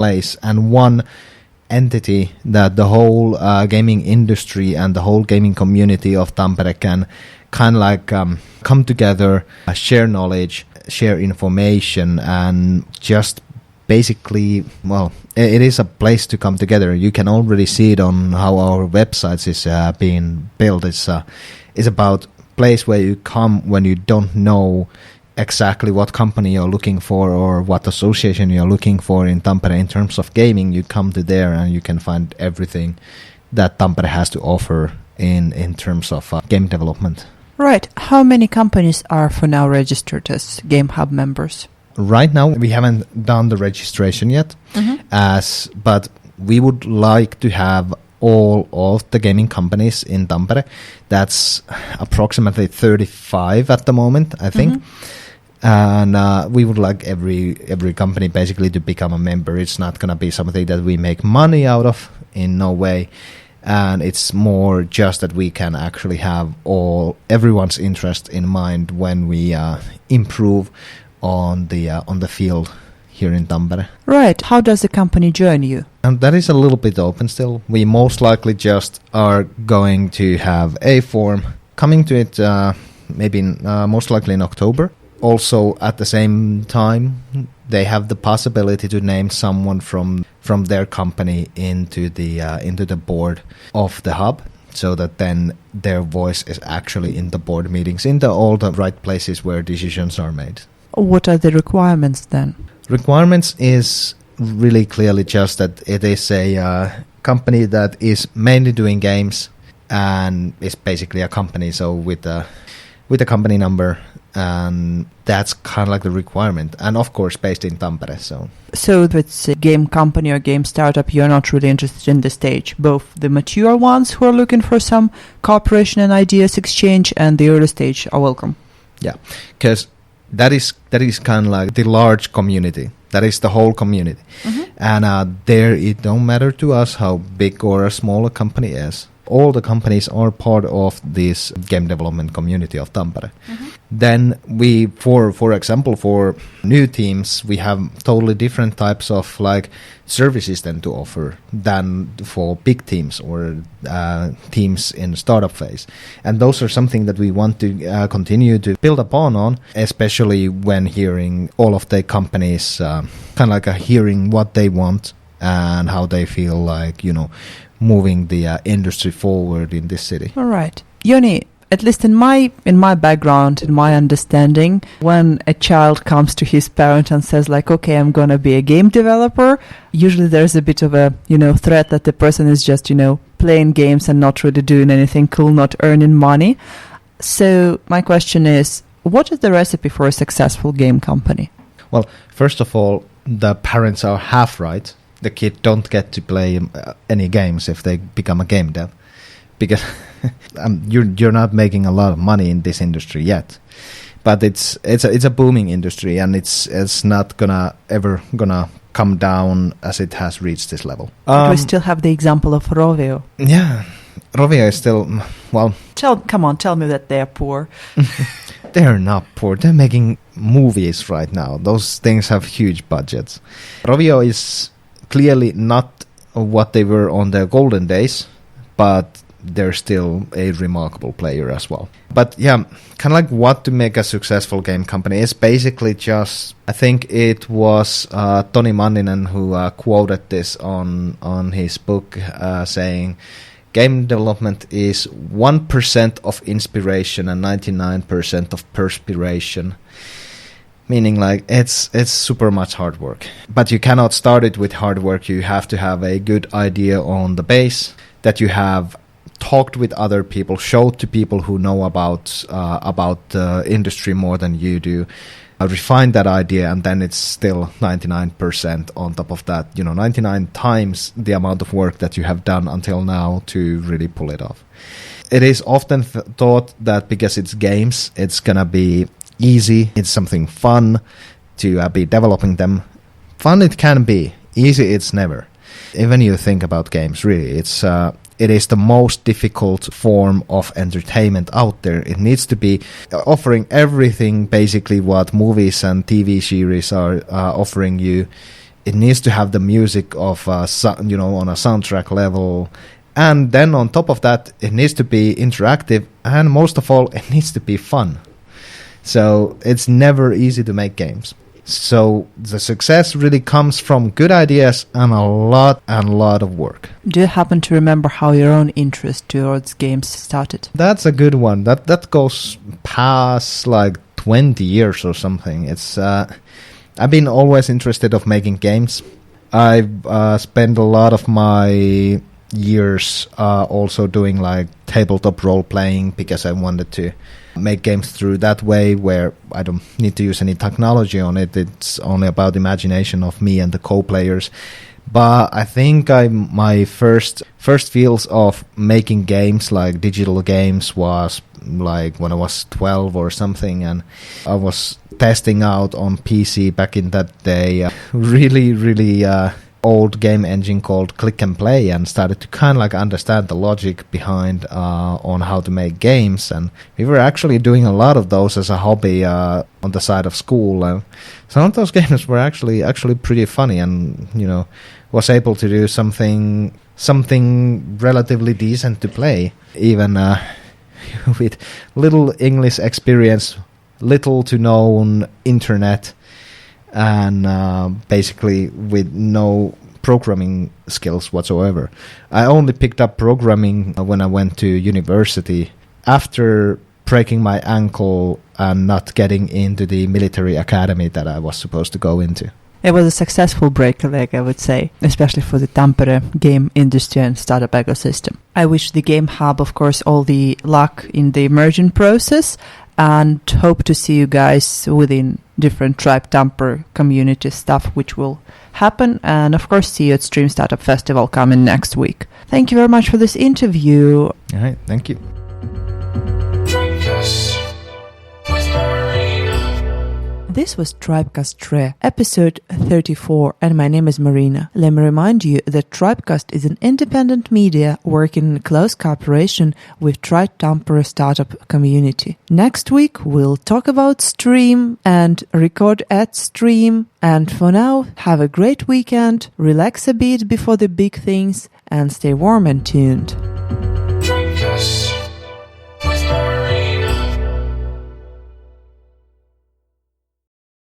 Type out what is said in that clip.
place and one entity that the whole gaming industry and the whole gaming community of Tampere can kind of like come together, share knowledge, share information, and just basically, well, it is a place to come together. You can already see it on how our websites is being built. It's about place where you come when you don't know exactly what company you're looking for or what association you're looking for in Tampere in terms of gaming. You come to there and you can find everything that Tampere has to offer in terms of game development. Right. How many companies are for now registered as Game Hub members? Right now, we haven't done the registration yet, but we would like to have all of the gaming companies in Tampere. That's approximately 35 at the moment, I think. And we would like every company basically to become a member. It's not going to be something that we make money out of, in no way. And it's more just that we can actually have everyone's interest in mind when we improve on the field here in Tampere. Right. How does the company join you? And that is a little bit open still. We most likely just are going to have a form coming to it maybe most likely in October. Also, at the same time, they have the possibility to name someone from their company into the board of the hub, so that then their voice is actually in the board meetings, in all the right places where decisions are made. What are the requirements then? Requirements is really clearly just that it is a company that is mainly doing games and is basically a company, so with a company number. And that's kind of like the requirement, and of course based in Tampere. So if it's a game company or game startup, you're not really interested in the stage, both the mature ones who are looking for some cooperation and ideas exchange, and the early stage are welcome. Yeah, because that is kind of like the large community. That is the whole community, and there it don't matter to us how big or a small a company is. All the companies are part of this game development community of Tampere. Then we, for example, for new teams, we have totally different types of like services then to offer than for big teams or teams in startup phase. And those are something that we want to continue to build upon on, especially when hearing all of the companies, kind of like hearing what they want and how they feel like, moving the industry forward in this city. All right. Joni, at least in my background, in my understanding, when a child comes to his parent and says like, okay, I'm going to be a game developer, usually there's a bit of a, threat that the person is just, playing games and not really doing anything cool, not earning money. So my question is, what is the recipe for a successful game company? Well, first of all, the parents are half right. The kid don't get to play any games if they become a game dev, because you're not making a lot of money in this industry yet. But it's a booming industry, and it's not ever gonna come down as it has reached this level. We still have the example of Rovio. Yeah, Rovio is still Tell me that they are poor. They're not poor. They're making movies right now. Those things have huge budgets. Rovio is clearly not what they were on their golden days, but they're still a remarkable player as well. But yeah, kind of like what to make a successful game company is basically just, I think it was Toni Manninen who quoted this on his book, saying, game development is 1% of inspiration and 99% of perspiration. Meaning like it's super much hard work. But you cannot start it with hard work. You have to have a good idea on the base that you have talked with other people, showed to people who know about the industry more than you do, refine that idea, and then it's still 99% on top of that. 99 times the amount of work that you have done until now to really pull it off. It is often thought that because it's games, it's gonna be easy, it's something fun to be developing them. Fun it can be, easy it's never. Even you think about games, really, it is the most difficult form of entertainment out there. It needs to be offering everything basically what movies and TV series are offering you. It needs to have the music of, on a soundtrack level. And then on top of that, it needs to be interactive. And most of all, it needs to be fun. So it's never easy to make games. So the success really comes from good ideas and a lot of work. Do you happen to remember how your own interest towards games started? That's a good one. That goes past like 20 years or something. It's I've been always interested of making games. I've spent a lot of my years also doing like tabletop role playing because I wanted to make games through that way where I don't need to use any technology on it. It's only about imagination of me and the co-players. But I think my first fields of making games, like digital games, was like when I was 12 or something, and I was testing out on PC back in that day really old game engine called Click and Play, and started to kind of like understand the logic behind on how to make games. And we were actually doing a lot of those as a hobby on the side of school, and some of those games were actually pretty funny, and was able to do something relatively decent to play, even with little English experience, little to known internet, and basically with no programming skills whatsoever. I only picked up programming when I went to university after breaking my ankle and not getting into the military academy that I was supposed to go into. It was a successful break leg, I would say, especially for the Tampere game industry and startup ecosystem. I wish the Game Hub, of course, all the luck in the merging process, and hope to see you guys within different Tribe Tampere community stuff which will happen, and of course see you at Stream Startup Festival coming next week. Thank you very much for this interview. All right, thank you. This was Tribecast Tre, episode 34, and my name is Marina. Let me remind you that Tribecast is an independent media working in close cooperation with Tribe Tampere startup community. Next week, we'll talk about Stream and record at Stream. And for now, have a great weekend, relax a bit before the big things, and stay warm and tuned.